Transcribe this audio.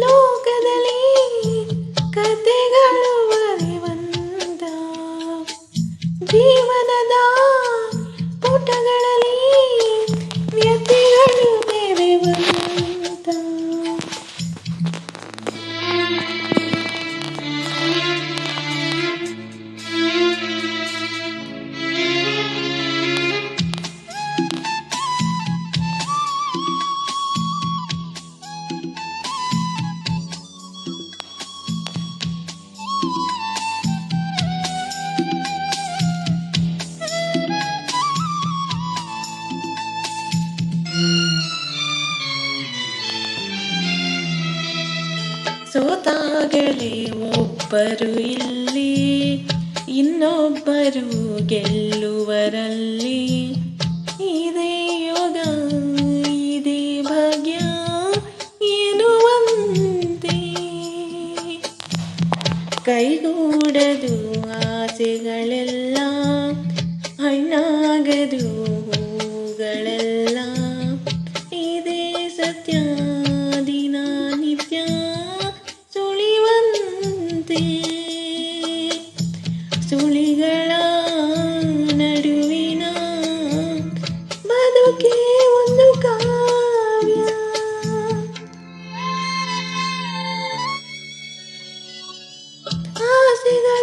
ಲೋಕದಲ್ಲಿ ಕಥೆಗಳು ಬರೆವಂತ ಜೀವನದ ಪುಟಗಳಲ್ಲಿ ವ್ಯಥೆಗಳು ಮೆರೆವಂತ ಸೋತಾಗಲೇ ಒಬ್ಬರು ಇಲ್ಲಿ ಇನ್ನೊಬ್ಬರು ಗೆಲ್ಲುವರಲ್ಲಿ ಇದೇ ಯೋಗ ಇದೇ ಭಾಗ್ಯ ಎನ್ನುವಂತೆ ಕೈಗೂಡದು ಆಸೆಗಳೆಲ್ಲ ಹಣ್ಣಾಗದು ಹೂಗಳೆಲ್ಲ ಇದೇ ಸತ್ಯ ದಿನನಿತ್ಯ ಸುಳಿವಂತೆ ಸುಳಿಗಳ ನಡುವಿನ ಬದುಕೆ ಒಂದು ಕಾವ್ಯ ಆಸೆಗಳ